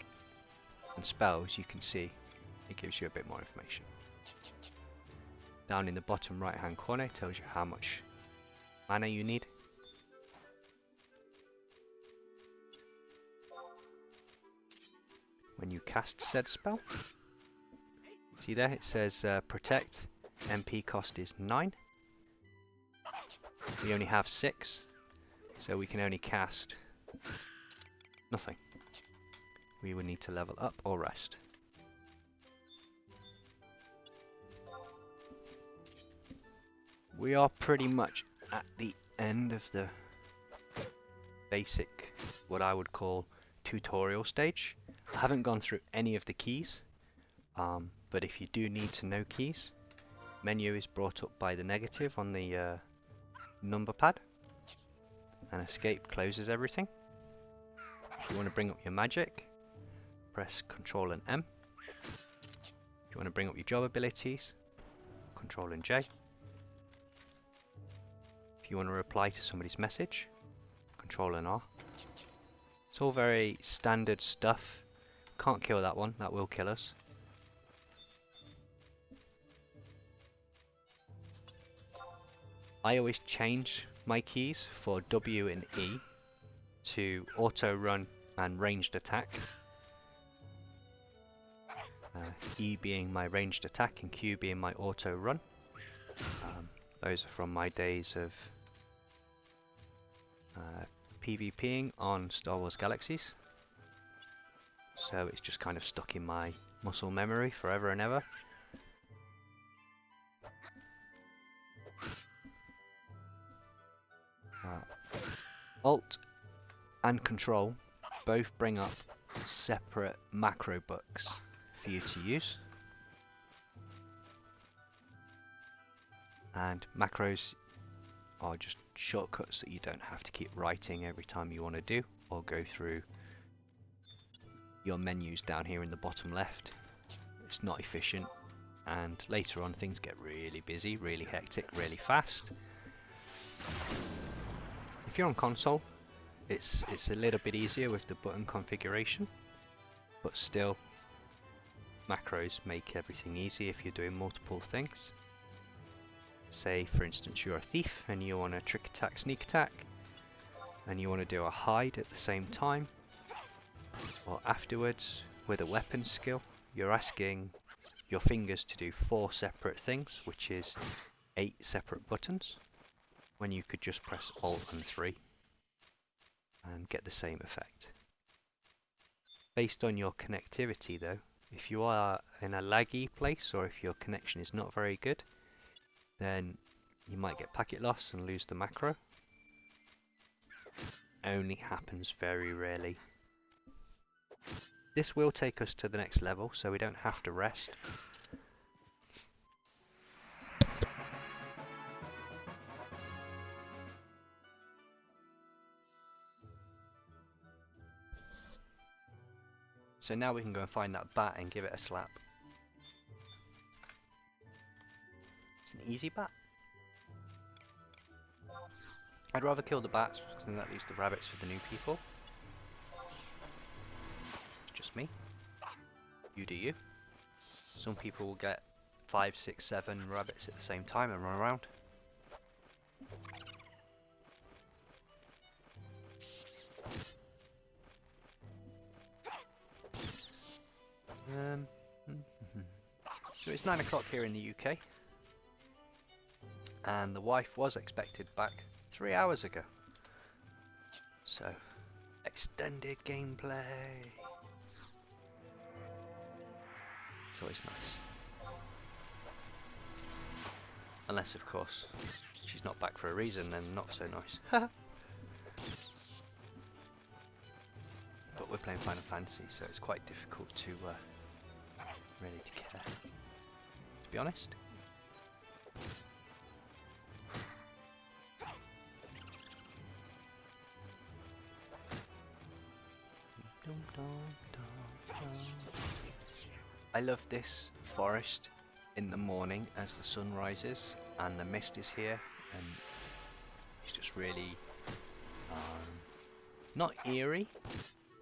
and spells, you can see it gives you a bit more information. Down in the bottom right hand corner it tells you how much mana you need. When you cast said spell, see there it says protect, MP cost is 9. We only have 6, so we can only cast nothing. We would need to level up or rest. We are pretty much at the end of the basic, what I would call tutorial stage. I haven't gone through any of the keys, but if you do need to know keys, menu is brought up by the negative on the number pad, and escape closes everything. If you want to bring up your magic, press Ctrl and M. If you want to bring up your job abilities, Ctrl and J. If you want to reply to somebody's message, Ctrl and R. It's all very standard stuff. Can't kill that one, that will kill us. I always change my keys for W and E to auto run and ranged attack. E being my ranged attack and Q being my auto run. Those are from my days of PvPing on Star Wars Galaxies. So it's just kind of stuck in my muscle memory forever and ever. Alt and Control both bring up separate macro books for you to use. And macros are just shortcuts that you don't have to keep writing every time you want to do, or go through your menus down here in the bottom left. It's not efficient, and later on things get really busy, really hectic, really fast. If you're on console, it's a little bit easier with the button configuration, but still macros make everything easy if you're doing multiple things. Say for instance you're a thief and you want to trick attack, sneak attack, and you want to do a hide at the same time, or afterwards with a weapon skill, you're asking your fingers to do 4 separate things, which is 8 separate buttons, when you could just press Alt and 3 and get the same effect. Based on your connectivity though, if you are in a laggy place or if your connection is not very good, then you might get packet loss and lose the macro. Only happens very rarely. This will take us to the next level, so we don't have to rest. So now we can go and find that bat and give it a slap. It's an easy bat. I'd rather kill the bats because then that leaves the rabbits for the new people. Just me. You do you. Some people will get 5, 6, 7 rabbits at the same time and run around. So it's 9 o'clock here in the UK. And the wife was expected back 3 hours ago. So, extended gameplay. It's always nice. Unless, of course, she's not back for a reason, then not so nice. But we're playing Final Fantasy, so it's quite difficult to really to care, to be honest. I love this forest in the morning as the sun rises and the mist is here, and it's just really not eerie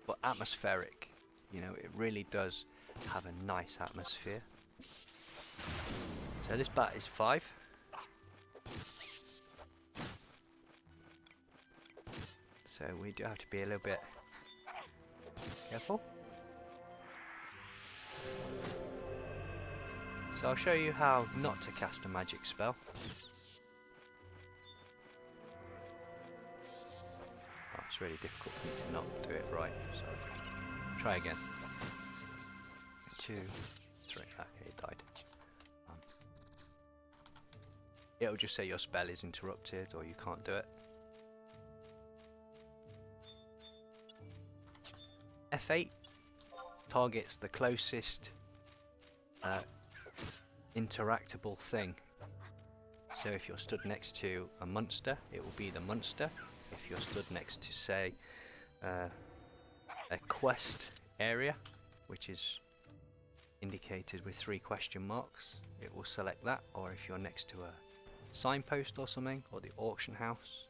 but atmospheric. You know, it really does have a nice atmosphere. So this bat is 5. So we do have to be a little bit careful. So I'll show you how not to cast a magic spell. Oh, it's really difficult for me to not do it right, so try again. 2, 3, okay, it died. It'll just say your spell is interrupted or you can't do it. F8 targets the closest interactable thing. So if you're stood next to a monster, it will be the monster. If you're stood next to, say, a quest area, which is indicated with 3 question marks, it will select that. Or if you're next to a signpost or something, or the auction house,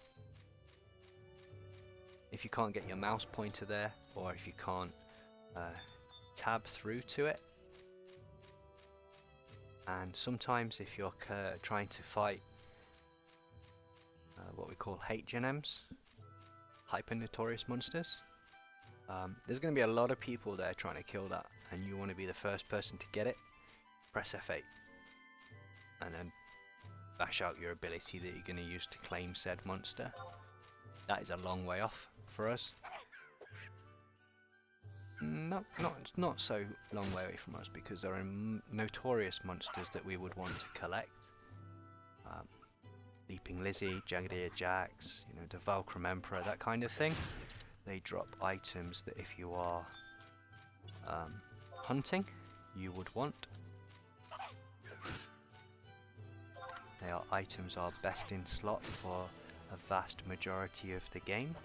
if you can't get your mouse pointer there, or if you can't tab through to it. And sometimes if you're trying to fight what we call HNMs, hyper notorious monsters, there's going to be a lot of people there trying to kill that, and you want to be the first person to get it. Press F8 and then bash out your ability that you're going to use to claim said monster. That is a long way off for us. Not so long way away from us, because there are notorious monsters that we would want to collect. Leaping Lizzie, Jagged Ear Jax, you know, the Valkyrie Emperor, that kind of thing. They drop items that if you are hunting, you would want. Their items are best in slot for a vast majority of the game.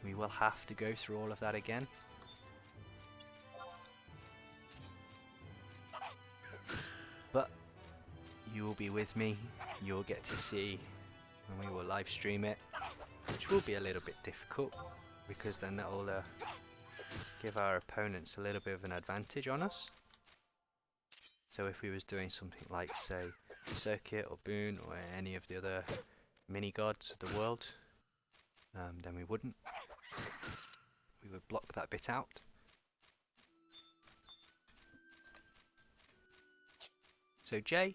We will have to go through all of that again. But you will be with me, you will get to see, and we will live stream it, which will be a little bit difficult, because then that will give our opponents a little bit of an advantage on us. So if we was doing something like, say, Circuit or Boon or any of the other mini gods of the world, then we wouldn't. We would block that bit out. So J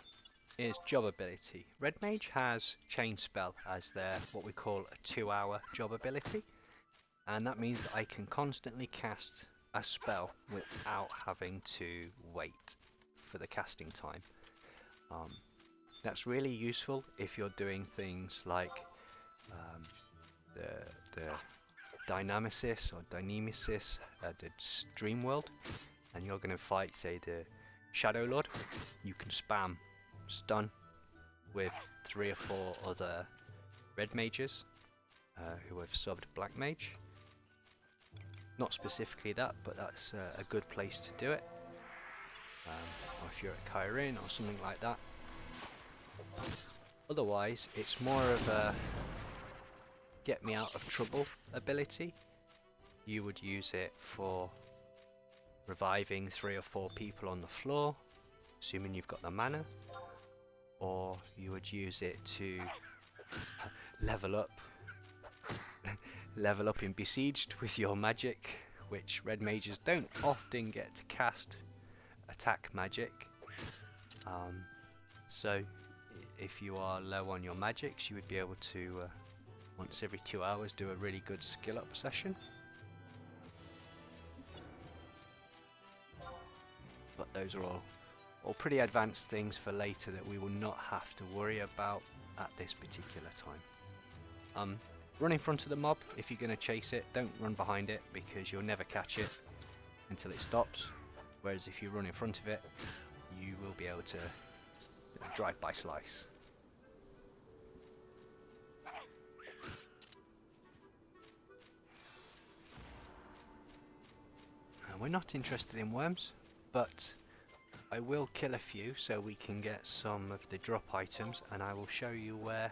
is job ability. Red Mage has Chain Spell as their what we call a 2-hour job ability, and that means that I can constantly cast a spell without having to wait for the casting time. That's really useful if you're doing things like the Dynamesis or Dynemesis, the dream world, and you're going to fight, say, the Shadow Lord, you can spam stun with 3 or 4 other red mages who have subbed black mage. Not specifically that, but that's a good place to do it. Or if you're at Kyrin or something like that. Otherwise, it's more of a get me out of trouble ability. You would use it for reviving 3 or 4 people on the floor, assuming you've got the mana, or you would use it to level up in Besieged with your magic, which red mages don't often get to cast attack magic. So if you are low on your magics, you would be able to once every 2 hours do a really good skill up session. But those are all pretty advanced things for later that we will not have to worry about at this particular time. Run in front of the mob. If you're going to chase it, don't run behind it, because you'll never catch it until it stops. Whereas if you run in front of it, you will be able to drive-by slice. We're not interested in worms, but I will kill a few so we can get some of the drop items, and I will show you where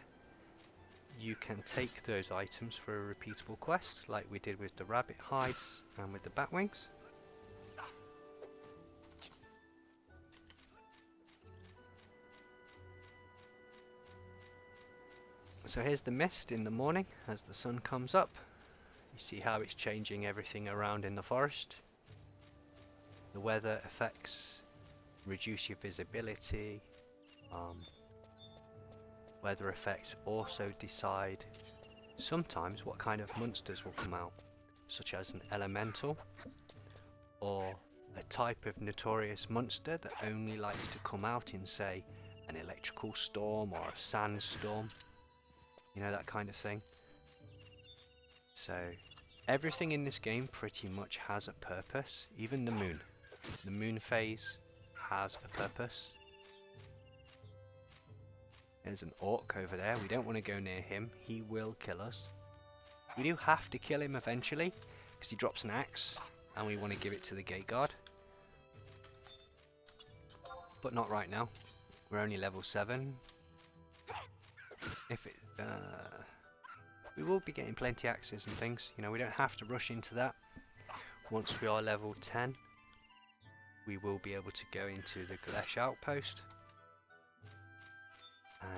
you can take those items for a repeatable quest, like we did with the rabbit hides and with the bat wings. So here's the mist in the morning as the sun comes up. You see how it's changing everything around in the forest. The weather effects reduce your visibility. Weather effects also decide sometimes what kind of monsters will come out, such as an elemental or a type of notorious monster that only likes to come out in, say, an electrical storm or a sandstorm, you know, that kind of thing. So everything in this game pretty much has a purpose, even the moon. The moon phase has a purpose. There's an orc over there. We don't want to go near him. He will kill us. We do have to kill him eventually, because he drops an axe and we want to give it to the gate guard. But not right now. We're only level 7. We will be getting plenty axes and things. You know, we don't have to rush into that. Once we are level 10, we will be able to go into the Glesh outpost.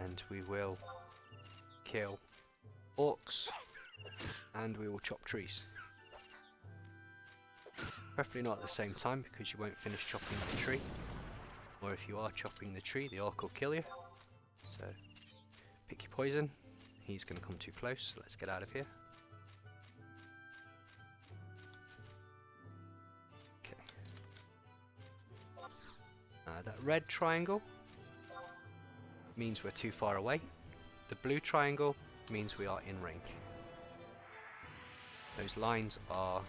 And we will kill orcs, and we will chop trees. Preferably not at the same time, because you won't finish chopping the tree, or if you are chopping the tree, the orc will kill you. So pick your poison. He's going to come too close, so let's get out of here. Okay. That red triangle means we're too far away. The blue triangle means we are in range. Those lines are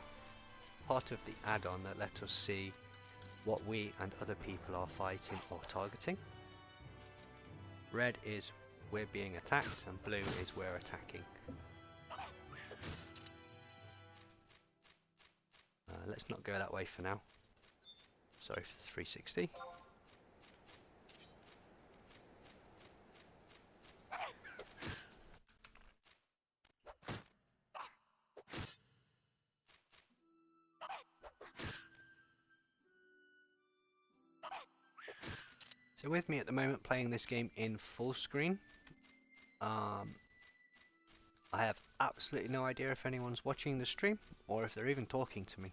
part of the add-on that let us see what we and other people are fighting or targeting. Red is we're being attacked, and blue is we're attacking. Let's not go that way for now. Sorry for the 360. So with me at the moment playing this game in full screen, I have absolutely no idea if anyone's watching the stream or if they're even talking to me.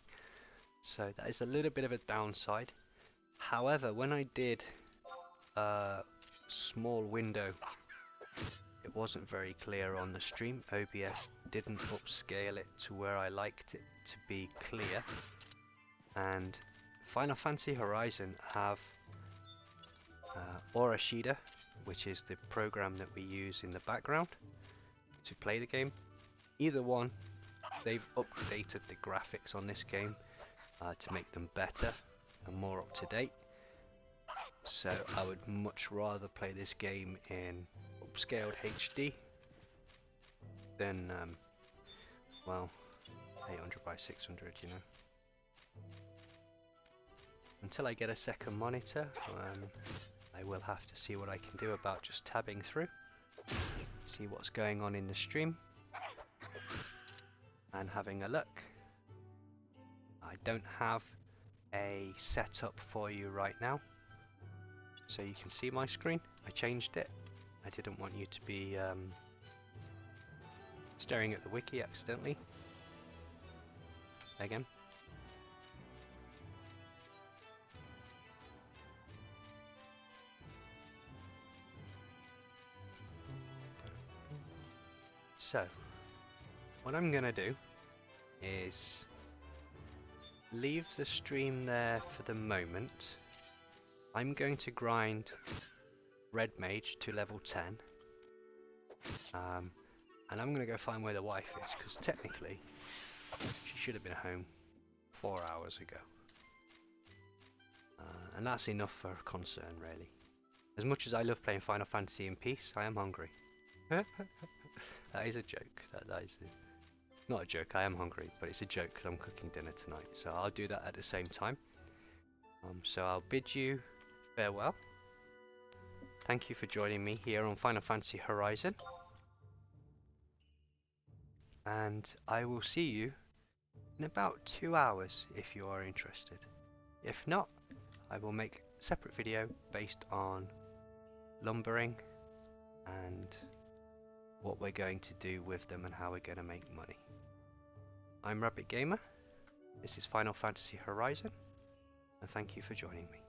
So that is a little bit of a downside. However, when I did a small window, it wasn't very clear on the stream. OBS didn't upscale it to where I liked it to be clear. And Final Fantasy Horizon have Orashida, which is the program that we use in the background to play the game. Either one they've updated the graphics on this game to make them better and more up to date. So I would much rather play this game in upscaled HD than, well, 800 by 600, you know. Until I get a second monitor, I will have to see what I can do about just tabbing through, see what's going on in the stream, and having a look. I don't have a setup for you right now, so you can see my screen. I changed it. I didn't want you to be staring at the wiki accidentally. Again. So, what I'm gonna do is leave the stream there for the moment. I'm going to grind Red Mage to level 10, and I'm gonna go find where the wife is, because technically she should have been home 4 hours ago, and that's enough for concern, really. As much as I love playing Final Fantasy in peace, I am hungry. That is a joke. That is not a joke. I am hungry, but it's a joke because I'm cooking dinner tonight. So I'll do that at the same time. So I'll bid you farewell. Thank you for joining me here on Final Fantasy Horizon. And I will see you in about 2 hours if you are interested. If not, I will make a separate video based on lumbering and what we're going to do with them and how we're going to make money. I'm Rabbit Gamer, this is Final Fantasy Horizon, and thank you for joining me.